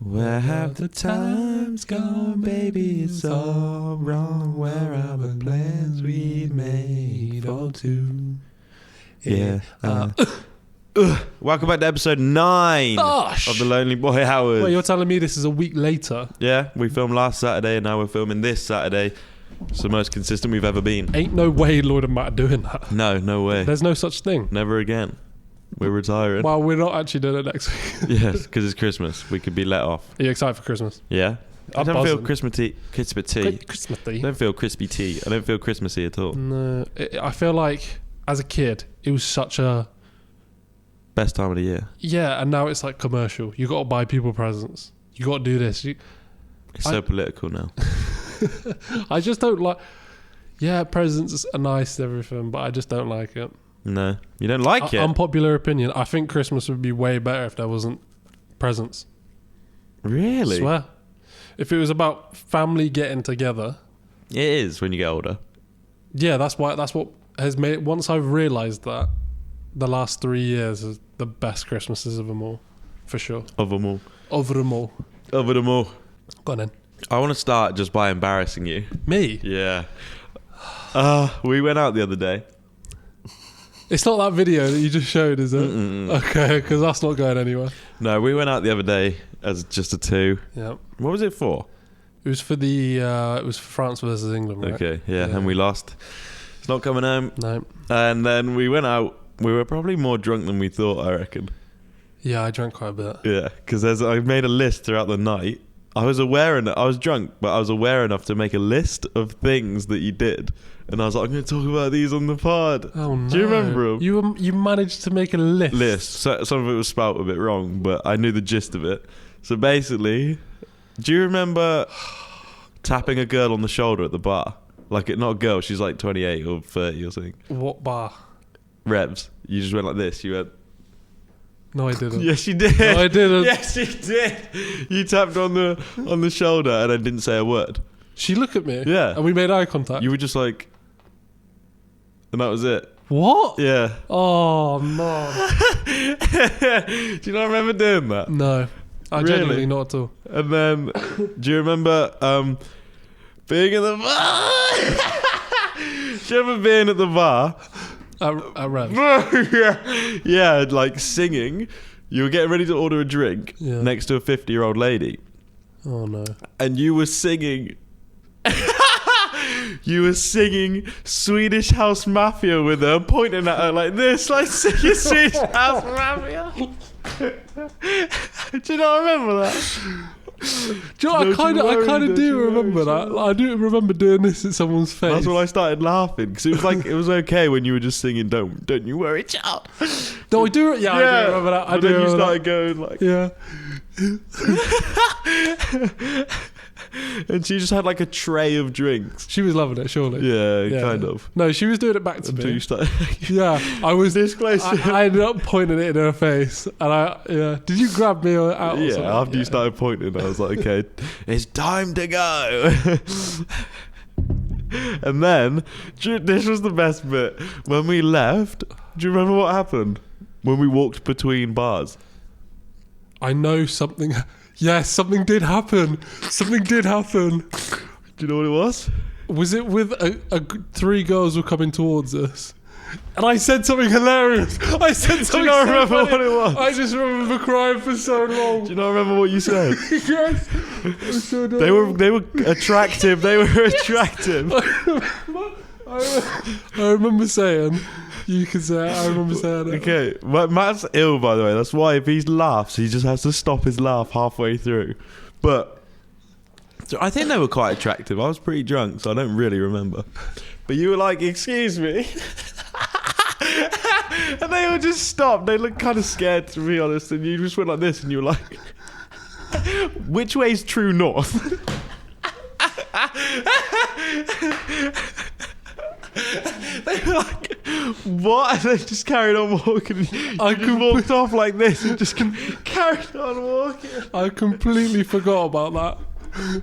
Where have the times gone, baby? It's all wrong. Where are the plans we made all two? Yeah. Welcome back to episode 9 of The Lonely Boy Hours. Well, you're telling me this is a week later? Yeah, we filmed last Saturday and now we're filming this Saturday. It's the most consistent we've ever been. Ain't no way Lloyd and Matt are doing that. No way. There's no such thing. Never again. We're retiring. Well, we're not actually doing it next week. Yes, because it's Christmas. We could be let off. Are you excited for Christmas? Yeah. I don't feel Christmassy. Christmassy. I don't feel crispy tea. I don't feel Christmassy at all. No. I feel like, as a kid, it was such a... Best time of the year. Yeah, and now it's like commercial. You got to buy people presents. You got to do this. It's so political now. I just don't like... Yeah, presents are nice and everything, but I just don't like it. No, you don't like it? Unpopular opinion. I think Christmas would be way better if there wasn't presents. Really? I swear. If it was about family getting together. It is when you get older. Yeah, that's what has made... Once I've realised that, the last 3 years is the best Christmases of them all. For sure. Of them all. Go on then. I want to start just by embarrassing you. Me? Yeah. We went out the other day. It's not that video that you just showed, is it? Mm-mm. Okay, because that's not going anywhere. No, we went out the other day as just a two. Yeah. What was it for? It was for the... it was for France versus England, right? Okay, yeah, and we lost. It's not coming home. No. And then we went out. We were probably more drunk than we thought, I reckon. Yeah, I drank quite a bit. Yeah, because I made a list throughout the night. I was drunk, but I was aware enough to make a list of things that you did. And I was like, I'm going to talk about these on the pod. Oh, no. Do you remember them? You managed to make a list? So, some of it was spelt a bit wrong, but I knew the gist of it. So basically, do you remember tapping a girl on the shoulder at the bar? Like, not a girl, she's like 28 or 30 or something. What bar? Revs. You just went like this. You went... No, I didn't. Yes, you did. No, I didn't. Yes, you did. You tapped on the shoulder and I didn't say a word. She looked at me. Yeah. And we made eye contact. You were just like... And that was it. What? Yeah. Oh, no. Do you not remember doing that? No. Genuinely not at all. And then, do you remember being at the bar? Do you remember being at the bar? At Revs? Yeah, like singing. You were getting ready to order a drink next to a 50-year-old lady. Oh, no. And you were singing... You were singing Swedish House Mafia with her, pointing at her like this, like singing Swedish House Mafia. Do you not remember that? Do you know, I kind of do remember that. Like, I do remember doing this at someone's face. That's when I started laughing because it was like it was okay when you were just singing "Don't you worry, child." No, I do. Yeah, I do remember that. But then you started going like, yeah. And she just had like a tray of drinks. She was loving it, surely. Yeah, kind of. No, she was doing it back to Until me. you started. Yeah, I was this close. I ended up pointing it in her face, and did you grab me out? Yeah, after you started pointing, I was like, okay, it's time to go. And then this was the best bit. When we left, do you remember what happened? When we walked between bars. I know something. Yes, something did happen. Something did happen. Do you know what it was? Was it with three girls were coming towards us? And I said something hilarious. I said something. Do you not remember funny. what it was? I just remember crying for so long. Do you not remember what you said? Yes. It was so They were attractive. They were attractive. I remember saying... You can say it. I remember saying it. Okay, Matt's ill, by the way. That's why if he laughs, he just has to stop his laugh halfway through. But so I think they were quite attractive. I was pretty drunk, so I don't really remember. But you were like, "Excuse me," and they all just stopped. They looked kind of scared, to be honest. And you just went like this, and you were like, "Which way's true north?" They were like, what? And they just carried on walking. I walked off like this and just carried on walking. I completely forgot about that.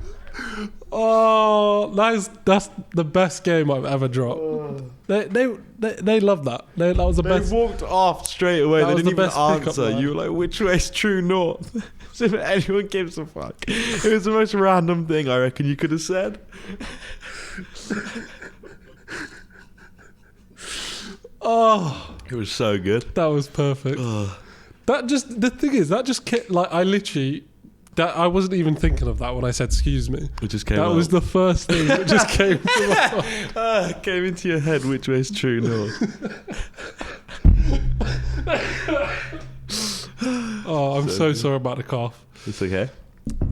Oh, that's the best game I've ever dropped. They love that. That was the best. They walked off straight away. That They was didn't the even best pickup answer. line. You were like, which way's true north? So if anyone gives a fuck. It was the most random thing I reckon you could have said. Oh, It was so good. that was perfect. Ugh. The thing is, that just like I literally. That I wasn't even thinking of that when I said excuse me. It just came That out. was the first thing that just came to my mind. Came into your head, which way's true north? Oh, I'm so sorry about the cough. It's okay.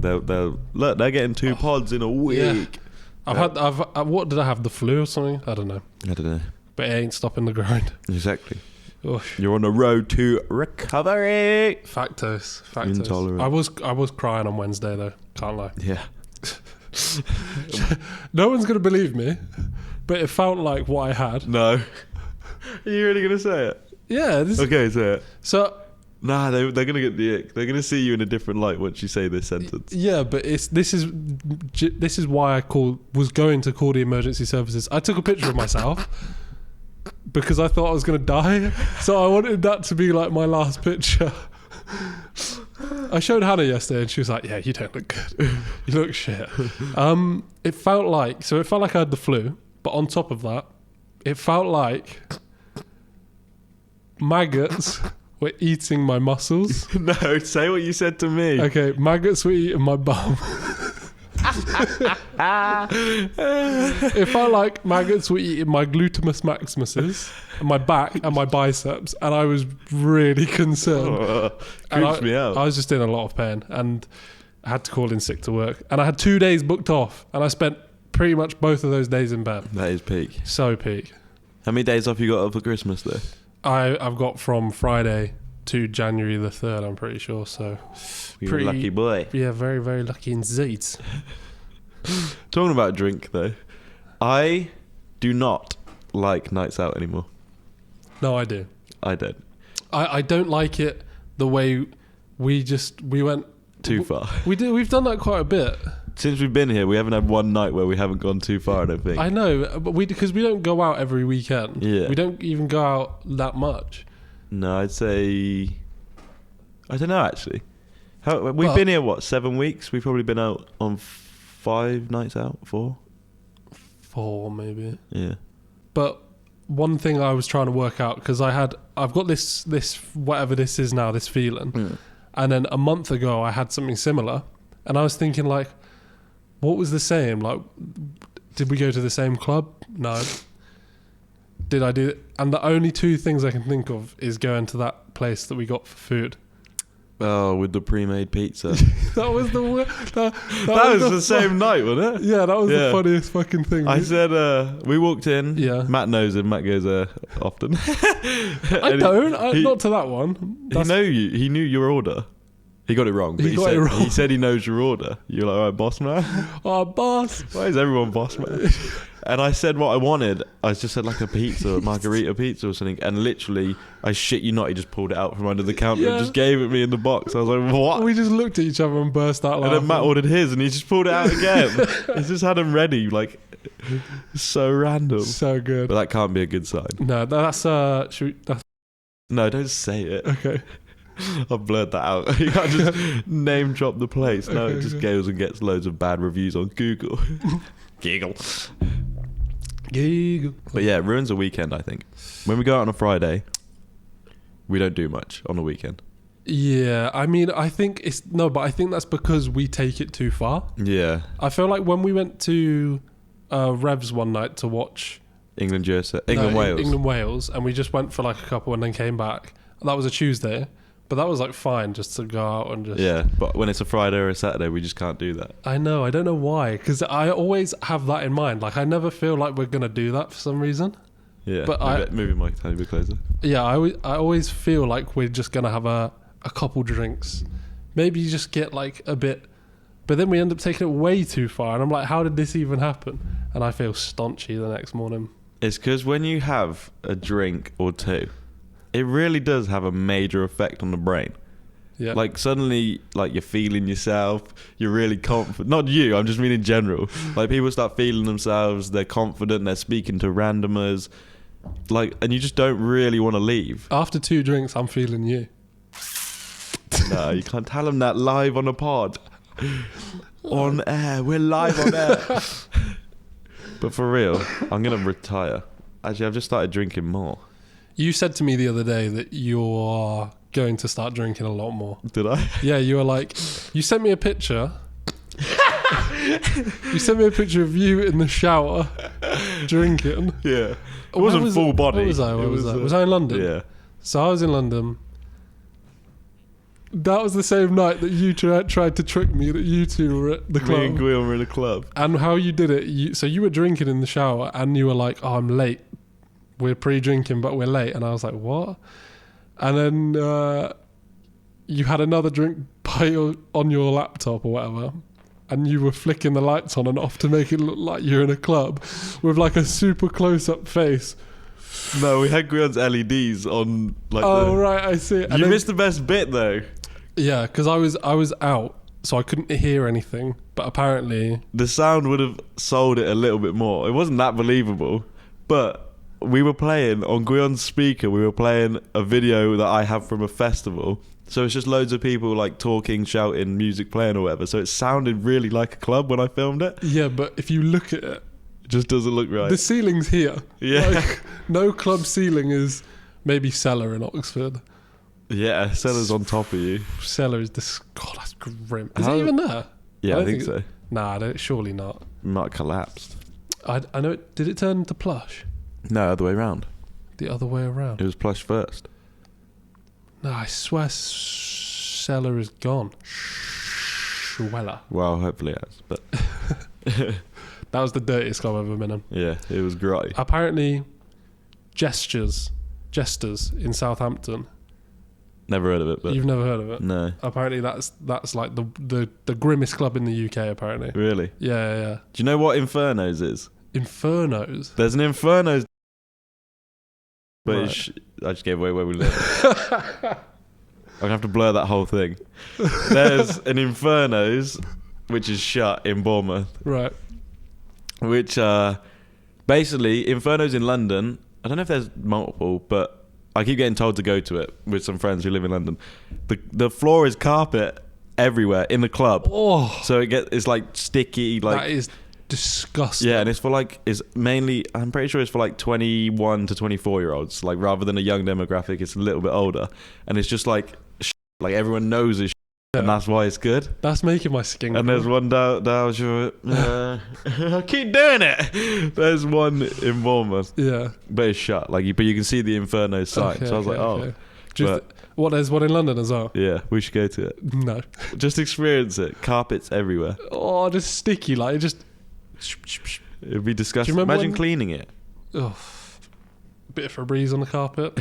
They're getting 2 pods in a week. What did I have? The flu or something? I don't know. I don't know. But it ain't stopping the grind. Exactly. Oof. You're on the road to recovery. Factos. Intolerant. I was crying on Wednesday though. Can't lie. Yeah. No one's gonna believe me, but it felt like what I had. No. Are you really gonna say it? Yeah. Okay, say it. So Nah, they're gonna get the ick. They're gonna see you in a different light once you say this sentence. yeah, but this is why I was going to call the emergency services. I took a picture of myself because I thought I was going to die, so I wanted that to be like my last picture. I showed Hannah yesterday and she was like, yeah, you don't look good. You look shit. It felt like I had the flu, but on top of that, it felt like maggots were eating my muscles. No, say what you said to me. Okay, maggots were eating my bum. It felt like maggots were eating my glutamus maximuses, and my back and my biceps, and I was really concerned. Creeps me out. I was just in a lot of pain, and I had to call in sick to work. And I had 2 days booked off, and I spent pretty much both of those days in bed. That is peak. So peak. How many days off you got for Christmas though? I've got from Friday to January the 3rd, I'm pretty sure. So You're a lucky boy. yeah, very, very lucky indeed. Talking about drink though, I do not like nights out anymore. No, I do. I don't. I don't like it the way we went Too far. We've done that quite a bit. Since we've been here, we haven't had one night where we haven't gone too far, I don't think. I know, but because we don't go out every weekend. Yeah. We don't even go out that much. No, I'd say... I don't know, actually. We've Well- been here, 7 weeks? We've probably been out on 5 nights out? 4? 4 maybe. Yeah. But one thing I was trying to work out, because I've got this whatever this is now, this feeling. And then a month ago I had something similar. And I was thinking like, what was the same? Like, did we go to the same club? No. Did I do it? And the only 2 things I can think of is going to that place that we got for food. Oh, with the pre-made pizza. That was the that was the same night, wasn't it? Yeah, that was Yeah. the funniest fucking thing. I said, we walked in. Yeah. Matt knows him. Matt goes there often. I don't. Not to that one. He knew your order. He got it wrong. But He got it wrong. He said he knows your order. You're like, all right, boss man. Oh, boss. Why is everyone boss man? And I said what I wanted. I just said like a pizza, a margarita pizza or something. And literally, I shit you not, he just pulled it out from under the counter Yeah. and just gave it me in the box. I was like, what? We just looked at each other and burst out And laughing. then Matt ordered his and he just pulled it out again. He just had them ready. Like, so random. So good. But that can't be a good sign. No, that's that's No, don't say it. okay. I've blurred that out. You can't just name drop the place. No, Okay, it just okay. goes and gets loads of bad reviews on Google. Giggle. But yeah, it ruins a weekend, I think. When we go out on a Friday, we don't do much on a weekend. Yeah, I mean, I think but I think that's because we take it too far. Yeah. I feel like when we went to Revs one night to watch England, Wales. and we just went for like a couple and then came back. That was a Tuesday, but that was like fine just to go out and just... Yeah, but when it's a Friday or a Saturday, we just can't do that. I know, I don't know why, because I always have that in mind. Like, I never feel like we're going to do that for some reason. Yeah, But moving my tiny bit closer. Yeah, I always feel like we're just going to have a couple drinks. Maybe you just get like a bit... But then we end up taking it way too far, and I'm like, how did this even happen? And I feel staunchy the next morning. It's because when you have a drink or two, it really does have a major effect on the brain. Yeah. Like suddenly, like you're feeling yourself. You're really confident. Not you. I'm just mean in general. Like people start feeling themselves. They're confident. They're speaking to randomers. Like, and you just don't really want to leave. After 2 drinks, I'm feeling you. No, you can't tell them that live on a pod. On air. We're live on air. But for real, I'm gonna retire. Actually, I've just started drinking more. You said to me the other day that you are going to start drinking a lot more. Did I? Yeah, you were like, you sent me a picture. You sent me a picture of you in the shower drinking. Yeah. It wasn't full body. Where was I? Was I in London? Yeah. So I was in London. That was the same night that you tried to trick me that you two were at the club. Me and Guillaume were in a club. And how you did it, so you were drinking in the shower and you were like, oh, I'm late. We're pre-drinking, but we're late. And I was like, what? And then you had another drink on your laptop or whatever. And you were flicking the lights on and off to make it look like you're in a club with like a super close-up face. No, we had Guillaume's LEDs on. Like right, I see. You missed the best bit though. Yeah, because I was out, so I couldn't hear anything. But apparently, the sound would have sold it a little bit more. It wasn't that believable, but we were playing on Guillaume's speaker. We were playing a video that I have from a festival. So it's just loads of people like talking, shouting, music playing or whatever. So it sounded really like a club when I filmed it. Yeah, but if you look at it, it just doesn't look right. The ceiling's here. Yeah. Like, no club ceiling is maybe Cellar in Oxford. Yeah, Cellar's on top of you. Cellar is God, that's grim. Is it even there? Yeah, I think so. Nah, surely not. It might have collapsed. I know it. Did it turn to plush? No, other way around. The other way around. It was plush first. No, I swear Cellar is gone. Schweller. Well, hopefully it has. But that was the dirtiest club I've ever been in. Yeah, it was grotty. Apparently, Jesters in Southampton. Never heard of it, but you've never heard of it? No. Apparently, that's like the grimmest club in the UK. Apparently. Really? Yeah. Do you know what Infernos is? Infernos. There's an Infernos. But right. I just gave away where we live. I'm gonna have to blur that whole thing. There's an Infernos, which is shut in Bournemouth. Right. Which basically Infernos in London. I don't know if there's multiple, but I keep getting told to go to it with some friends who live in London. The floor is carpet everywhere in the club. Oh, so it's like sticky. Like that is disgusting. Yeah, and it's mainly. I'm pretty sure it's for like 21 to 24-year-olds. Like rather than a young demographic, it's a little bit older, and it's just like everyone knows it's. Yeah. And that's why it's good. That's making my skin. And there's one down I keep doing it. There's one in Bournemouth. Yeah, but it's shut. But you can see the Inferno sign. Okay, so I was like, oh. Okay. There's one in London as well. Yeah, we should go to it. No, just experience it. Carpets everywhere. Oh, just sticky. Like it just. It'd be disgusting. Imagine cleaning it. Oh, bit of Febreze on the carpet.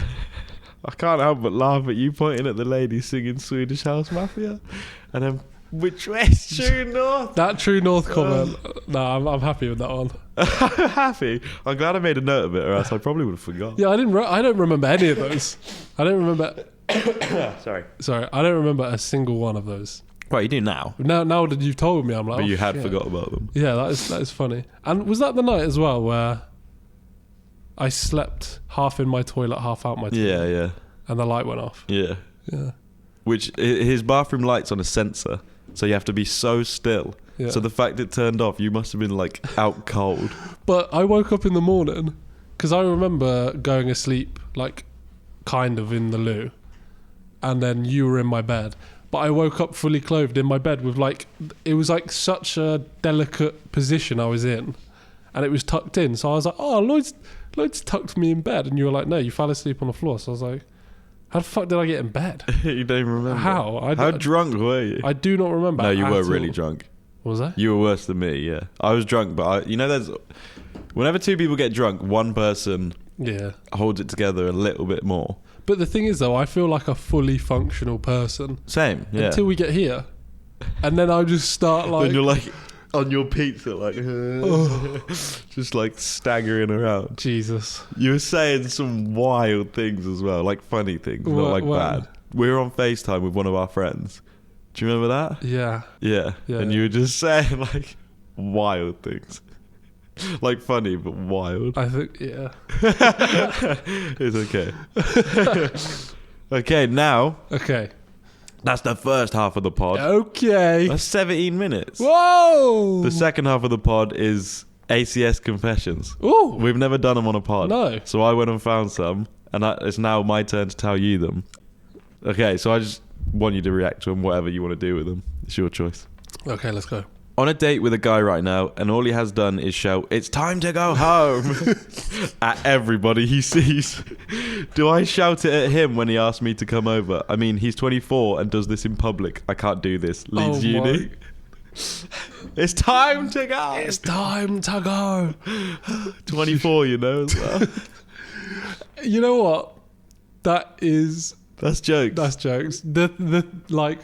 I can't help but laugh at you pointing at the lady singing Swedish House Mafia, and then which way's True North? That True North comment. No, I'm happy with that one. I'm happy. I'm glad I made a note of it, or else I probably would have forgotten. Yeah, I don't remember any of those. I don't remember. Sorry. I don't remember a single one of those. Well, you do now. Now that you've told me, I'm like. But you had forgot about them. Yeah, that is funny. And was that the night as well where I slept half in my toilet, half out my toilet? Yeah. And the light went off. Yeah. Yeah. Which his bathroom light's on a sensor, so you have to be so still. Yeah. So the fact it turned off, you must have been like out cold. But I woke up in the morning because I remember going asleep like kind of in the loo, and then you were in my bed. But I woke up fully clothed in my bed with it was like such a delicate position I was in, and it was tucked in. So I was like, oh, Lloyd's tucked me in bed, and you were like, no, you fell asleep on the floor. So I was like, how the fuck did I get in bed? You don't even remember. How? How drunk were you? I do not remember. No, you were really drunk. Was I? You were worse than me, yeah. I was drunk, but there's... Whenever two people get drunk, one person holds it together a little bit more. But the thing is, though, I feel like a fully functional person. Same, yeah. Until we get here. And then I just start like... Then you're like on your pizza, like... just like staggering around. Jesus. You were saying some wild things as well, like funny things, not like bad. we were on FaceTime with one of our friends. Do you remember that? Yeah. Yeah. Yeah, And you were just saying like wild things. Like funny but wild. I think, yeah. It's okay. Okay, now Okay. that's the first half of the pod. Okay. That's 17 minutes. Whoa! The second half of the pod is ACS confessions. Ooh. We've never done them on a pod. No. So I went and found some, and it's now my turn to tell you them. Okay, so I just want you to react to them, whatever you want to do with them. It's your choice. Okay, let's go. On a date with a guy right now, and all he has done is shout, "It's time to go home," at everybody he sees. Do I shout it at him when he asks me to come over? I mean, he's 24 and does this in public. I can't do this. Leeds uni. It's time to go. It's time to go. 24, you know, as well. You know what? That's jokes. That's jokes. The like,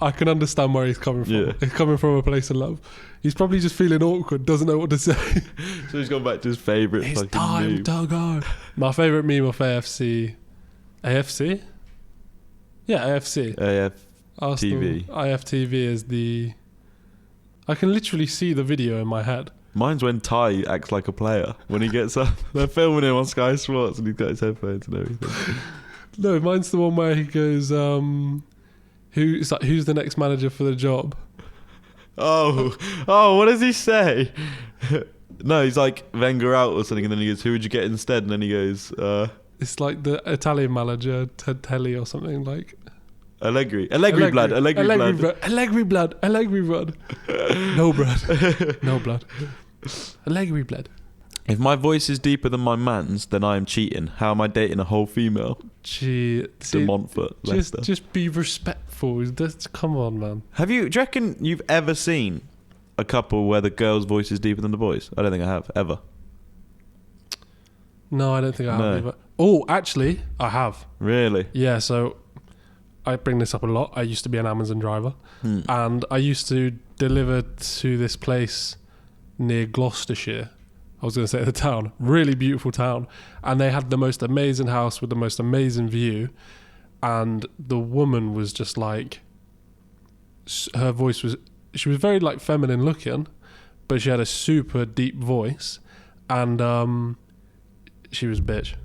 I can understand where he's coming from. Yeah. He's coming from a place of love. He's probably just feeling awkward, doesn't know what to say. So he's gone back to his favourite It's fucking time meme. to go. My favourite meme of AFC. AFC? Yeah, AFC. AF. TV. IFTV is the... I can literally see the video in my head. Mine's when Ty acts like a player. When he gets up, they're filming him on Sky Sports and he's got his headphones and everything. No, mine's the one where he goes, who's the next manager for the job? Oh, what does he say? No, he's like Wenger out or something, and then he goes, "Who would you get instead?" And then he goes, It's like the Italian manager, Telly or something like. Allegri blood. No blood. No blood. Allegri blood. If my voice is deeper than my man's, then I am cheating. How am I dating a whole female? Gee, De Montfort, Leicester. just be respectful. Come on, man. Do you reckon you've ever seen a couple where the girl's voice is deeper than the boy's? I don't think I have, ever. No, I don't think I have No. either. Oh, actually, I have. Really? Yeah, so I bring this up a lot. I used to be an Amazon driver, and I used to deliver to this place near Gloucestershire. I was going to say the town. Really beautiful town. And they had the most amazing house with the most amazing view. And the woman was just like... Her voice was... She was very like feminine looking, but she had a super deep voice. And she was a bitch.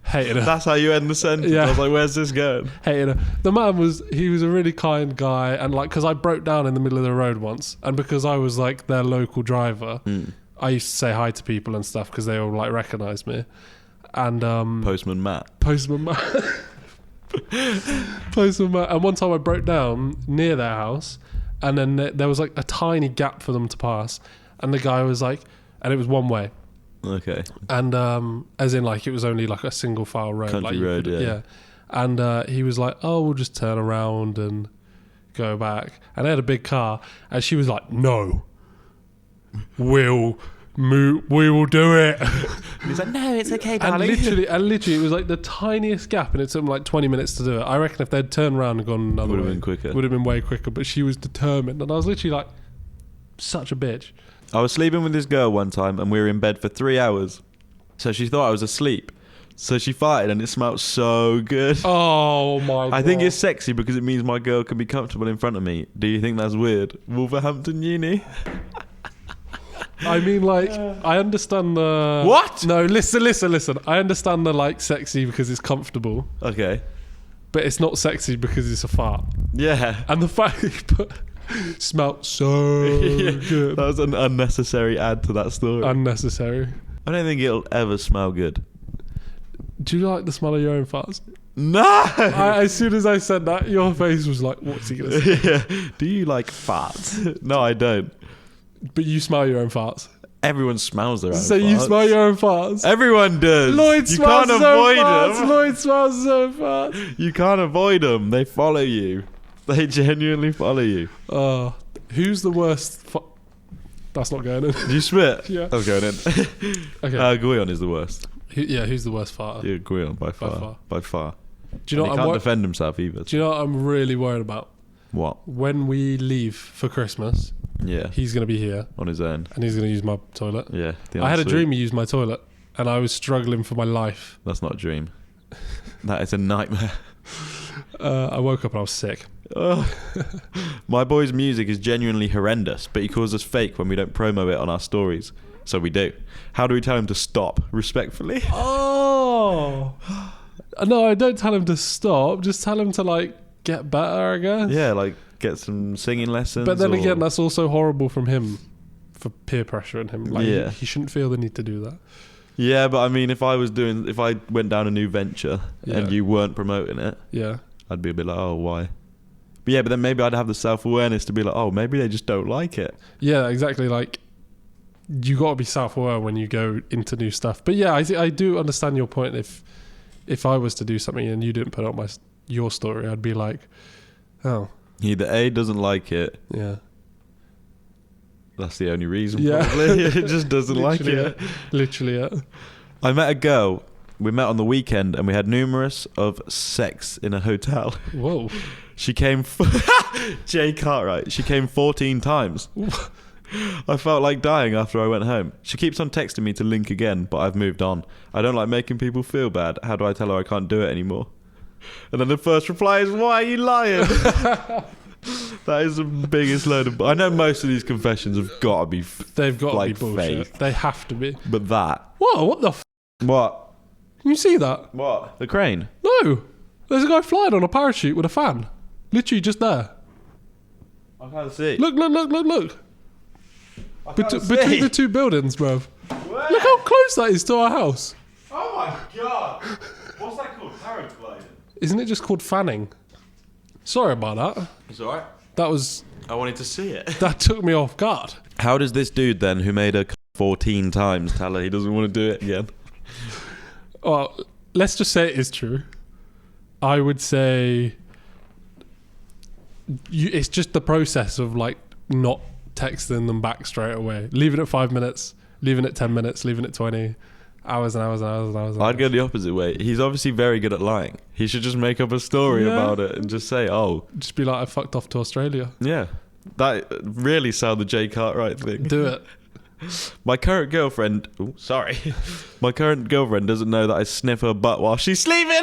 Hated her. That's how you end the sentence. Yeah. I was like, where's this going? Hated her. The man was a really kind guy. And like, because I broke down in the middle of the road once. And because I was like their local driver... I used to say hi to people and stuff because they all like recognise me. And Postman Matt. Postman Matt. And one time I broke down near their house, and then there was like a tiny gap for them to pass, and the guy was like, and it was one way. Okay. And as in like it was only like a single file road. Country like road, yeah. And he was like, "Oh, we'll just turn around and go back." And they had a big car, and she was like, "No. We'll we will do it." He's like, "No, it's okay, And darling." literally, it was like the tiniest gap, and it took them like 20 minutes to do it. I reckon if they'd turned around and gone another Would have way, been quicker. would have been way quicker. But she was determined, and I was literally like, such a bitch. I was sleeping with this girl one time, and we were in bed for 3 hours. So she thought I was asleep. So she farted, and it smelled so good. Oh my god! I think it's sexy because it means my girl can be comfortable in front of me. Do you think that's weird? Wolverhampton Uni. I mean, like, I understand the... What? No, listen. I understand the, like, sexy because it's comfortable, Okay. but it's not sexy because it's a fart. Yeah. And the fact that you put... smelt so Yeah, good. that was an unnecessary add to that story. Unnecessary. I don't think it'll ever smell good. Do you like the smell of your own farts? No! As soon as I said that, your face was like, what's he going to say? Yeah. Do you like farts? No, I don't. But you smell your own farts. Everyone smells their own So farts. you smell your own farts? Everyone does. Lloyd You smells can't his own avoid farts. them. Lloyd smells his own farts. You can't avoid them. They follow you. They genuinely follow you. Who's the worst... That's not going in. Did you spit? Yeah. I was going in. Okay. Guion is the worst. Who's the worst farter? Yeah, Guion, by far. By far. Do you know And what he can't defend himself either. Do you know what I'm really worried about? What? When we leave for Christmas, Yeah. he's going to be here On his own. and he's going to use my toilet. Yeah. I had a dream he used my toilet and I was struggling for my life. That's not a dream. That is a nightmare. I woke up and I was sick. My boy's music is genuinely horrendous, but he calls us fake when we don't promo it on our stories. So we do. How do we tell him to stop? Respectfully? Oh. No, I don't tell him to stop. Just tell him to, like, get better, I guess. Yeah, like, get some singing lessons. But then again, that's also horrible from him for peer pressure and him. Like, Yeah. he shouldn't feel the need to do that. Yeah, but I mean, if I went down a new venture and you weren't promoting it, Yeah. I'd be a bit like, oh, why? But yeah, but then maybe I'd have the self-awareness to be like, oh, maybe they just don't like it. Yeah, exactly. Like, you got to be self-aware when you go into new stuff. But yeah, I do understand your point. If I was to do something and you didn't put up your story, I'd be like, oh. Either A, doesn't like it. Yeah. That's the only reason, Yeah. probably. It just doesn't like it. Literally, yeah. I met a girl. We met on the weekend and we had numerous of sex in a hotel. Whoa. She came... Jay Cartwright. She came 14 times. I felt like dying after I went home. She keeps on texting me to link again, but I've moved on. I don't like making people feel bad. How do I tell her I can't do it anymore? And then the first reply is, why are you lying? That is the biggest load of... I know most of these confessions have got to be They've got like to be bullshit. fake. They have to be. But that... Whoa, what the f***? What? Can you see that? What? The crane? No. There's a guy flying on a parachute with a fan. Literally just there. I can't see. Look. I can't see. Between the two buildings, bruv. Where? Look how close that is to our house. Oh my god! What's that called? Paragliding? Isn't it just called fanning? Sorry about that. It's alright. That I wanted to see it. took me off guard. How does this dude then, who made her 14 times, tell her he doesn't want to do it again? Well, let's just say it is true. I would say it's just the process of like not texting them back straight away. Leaving it 5 minutes, leaving it 10 minutes, leaving it 20, hours and hours and hours and hours. And I'd go the opposite way. He's obviously very good at lying. He should just make up a story about it and just say, oh. Just be like, I fucked off to Australia. Yeah. That really sound the Jay Cartwright thing. Do it. My current girlfriend... Ooh, sorry. My current girlfriend doesn't know that I sniff her butt while she's sleeping.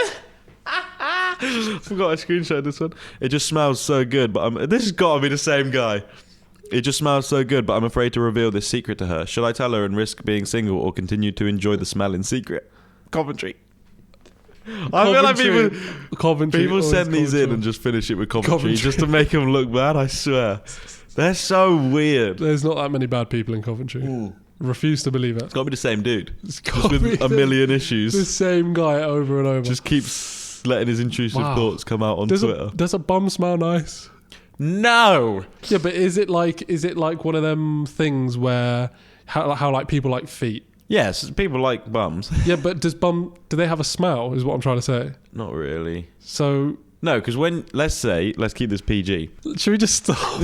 Forgot I screenshot this one. It just smells so good, but this has got to be the same guy. It just smells so good, but I'm afraid to reveal this secret to her. Should I tell her and risk being single or continue to enjoy the smell in secret? Coventry. I feel like people send these in and just finish it with Coventry just to make them look bad, I swear. They're so weird. There's not that many bad people in Coventry. Ooh. Refuse to believe it. It's got to be the same dude. It's Just with a million issues. The same guy over and over. Just keeps letting his intrusive thoughts come out on Twitter. Does a bum smell nice? No. Yeah, but is it like one of them things where how like people like feet? Yes, people like bums. Yeah, but do they have a smell? Is what I'm trying to say. Not really. So no, because let's keep this PG. Should we just stop?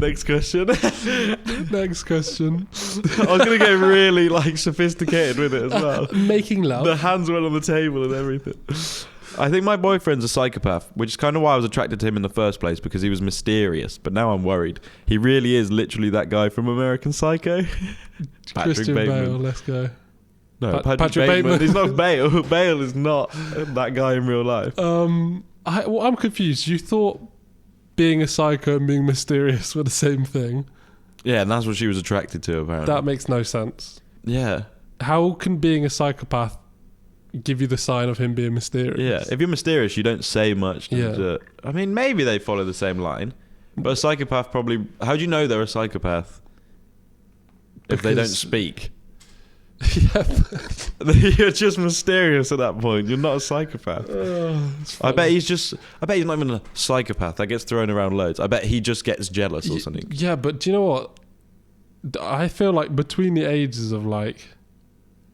Next question. Next question. I was gonna get really like sophisticated with it as well. Making love. The hands went on the table and everything. I think my boyfriend's a psychopath, which is kind of why I was attracted to him in the first place, because he was mysterious. But now I'm worried. He really is literally that guy from American Psycho. Christian Bale, let's go. No, Patrick Bateman. He's not Bale. Bale is not that guy in real life. I'm confused. You thought being a psycho and being mysterious were the same thing? Yeah, and that's what she was attracted to, apparently. That makes no sense. Yeah. How can being a psychopath give you the sign of him being mysterious? Yeah, if you're mysterious, you don't say much. Yeah. I mean, maybe they follow the same line, but a psychopath probably... How do you know they're a psychopath if they don't speak? Yeah. You're just mysterious at that point. You're not a psychopath. I bet he's not even a psychopath. That gets thrown around loads. I bet he just gets jealous or something. Yeah, but do you know what? I feel like between the ages of like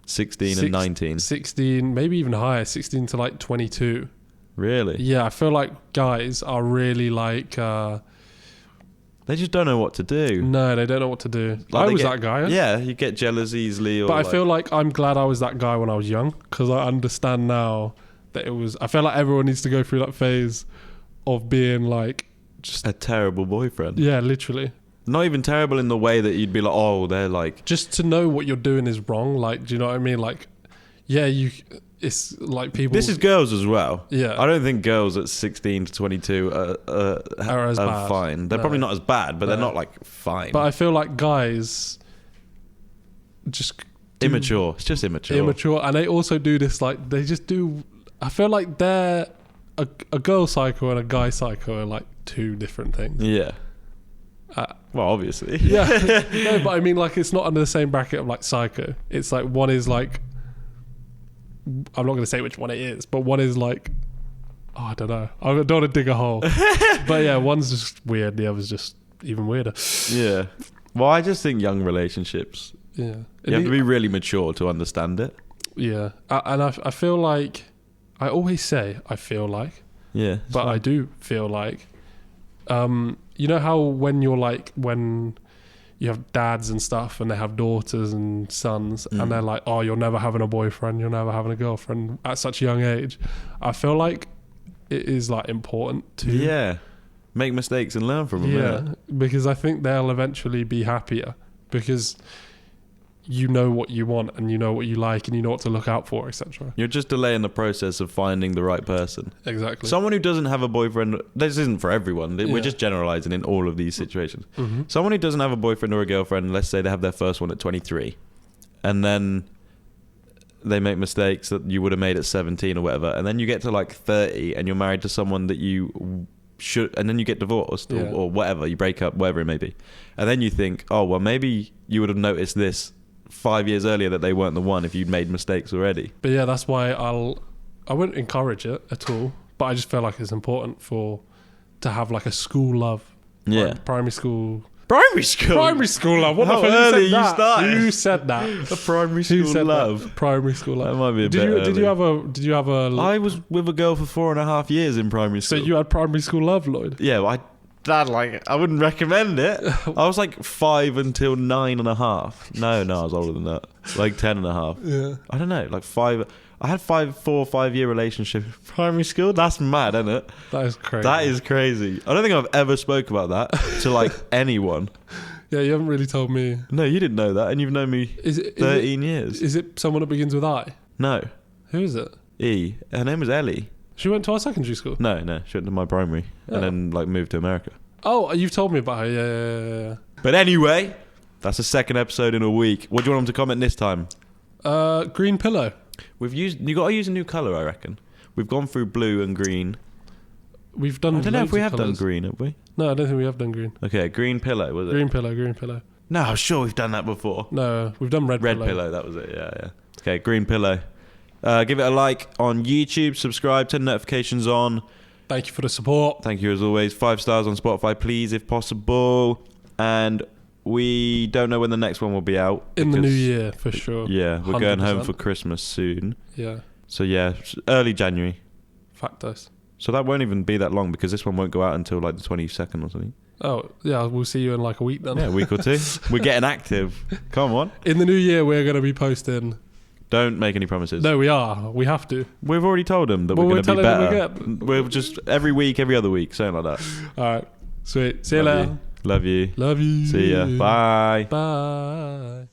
16 and 19. 16, maybe even higher, 16 to like 22. Really? Yeah, I feel like guys are really like... they just don't know what to do. No, they don't know what to do. Like I was that guy. Yeah, you get jealous easily. But I feel like I'm glad I was that guy when I was young, because I understand now that it was... I feel like everyone needs to go through that phase of being like... just a terrible boyfriend. Yeah, literally. Not even terrible in the way that you'd be like, oh, they're like... Just to know what you're doing is wrong. Like, do you know what I mean? Like, yeah, it's like people. This is girls as well. Yeah. I don't think girls at 16 to 22 Are as bad. fine. They're No. probably not as bad, but they're No. not like fine. But I feel like guys just Immature. It's just immature. and they also do this like they just do. I feel like they're a girl psycho and a guy psycho are like two different things. Yeah. Uh, Well, obviously. Yeah, no, but I mean, like, it's not under the same bracket of like psycho. It's like one is like, I'm not going to say which one it is, but one is like, oh, I don't know. I don't want to dig a hole. But yeah, one's just weird, the other's just even weirder. Yeah. Well, I just think young relationships, Yeah, you have to be really mature to understand it. Yeah, and I feel like I always say I feel like, Yeah. but I do feel like, you know how when you're like when you have dads and stuff and they have daughters and sons and they're like, oh, you're never having a boyfriend, you're never having a girlfriend at such a young age. I feel like it is like important to make mistakes and learn from them. Because I think they'll eventually be happier because you know what you want and you know what you like and you know what to look out for, etc. You're just delaying the process of finding the right person. Exactly. Someone who doesn't have a boyfriend, this isn't for everyone, we're just generalizing in all of these situations. Mm-hmm. Someone who doesn't have a boyfriend or a girlfriend, let's say they have their first one at 23 and then they make mistakes that you would have made at 17 or whatever, and then you get to like 30 and you're married to someone that you should, and then you get divorced or whatever, you break up, whatever it may be, and then you think, oh well, maybe you would have noticed this 5 years earlier that they weren't the one if you'd made mistakes already. But yeah, that's why I wouldn't encourage it at all, but I just feel like it's important to have like a school love. Like primary school love. What How the fuck? early you started? Who said that? A primary school love. Primary school love. That might be a bit Did you have a I was with a girl for 4.5 years in primary so school. you had primary school love, Lloyd? Yeah, well, I wouldn't recommend it. I was like 5 until 9.5. No, I was older than that. Like 10.5. Yeah. I don't know, like 5. I had 4 or 5 year relationship in primary school. That's mad, isn't it? That is crazy. That is crazy. I don't think I've ever spoke about that to like anyone. Yeah, you haven't really told me. No, you didn't know that, and you've known me 13 years. Is it someone that begins with I? No. Who is it? E. Her name was Ellie. She went to our secondary school? No, she went to my primary and then like moved to America. Oh, you've told me about her. Yeah. But anyway, that's the second episode in a week. What do you want them to comment this time? Green pillow. You got to use a new colour, I reckon. We've gone through blue and green. We've done. I don't know if we have colours. done green, have we? No, I don't think we have done green. Okay, green pillow, was it? Green pillow. No, I'm sure we've done that before. No, we've done red pillow. Red pillow, that was it. Yeah. Okay, green pillow. Give it a like on YouTube, subscribe, turn notifications on. Thank you for the support. Thank you as always. 5 stars on Spotify, please, if possible. And we don't know when the next one will be out. In the new year, for sure. Yeah, we're 100%. going home for Christmas soon. Yeah. So yeah, early January. Factos. So that won't even be that long because this one won't go out until like the 22nd or something. Oh, yeah, we'll see you in like a week then. Yeah, a week or two. We're getting active. Come on. In the new year, we're going to be posting. Don't make any promises. No, we are. We have to. We've already told them that Well, we're going to be telling better. them We're just every week, every other week, something like that. All right. Sweet. See you later. Love you. Love you. See ya. Bye. Bye.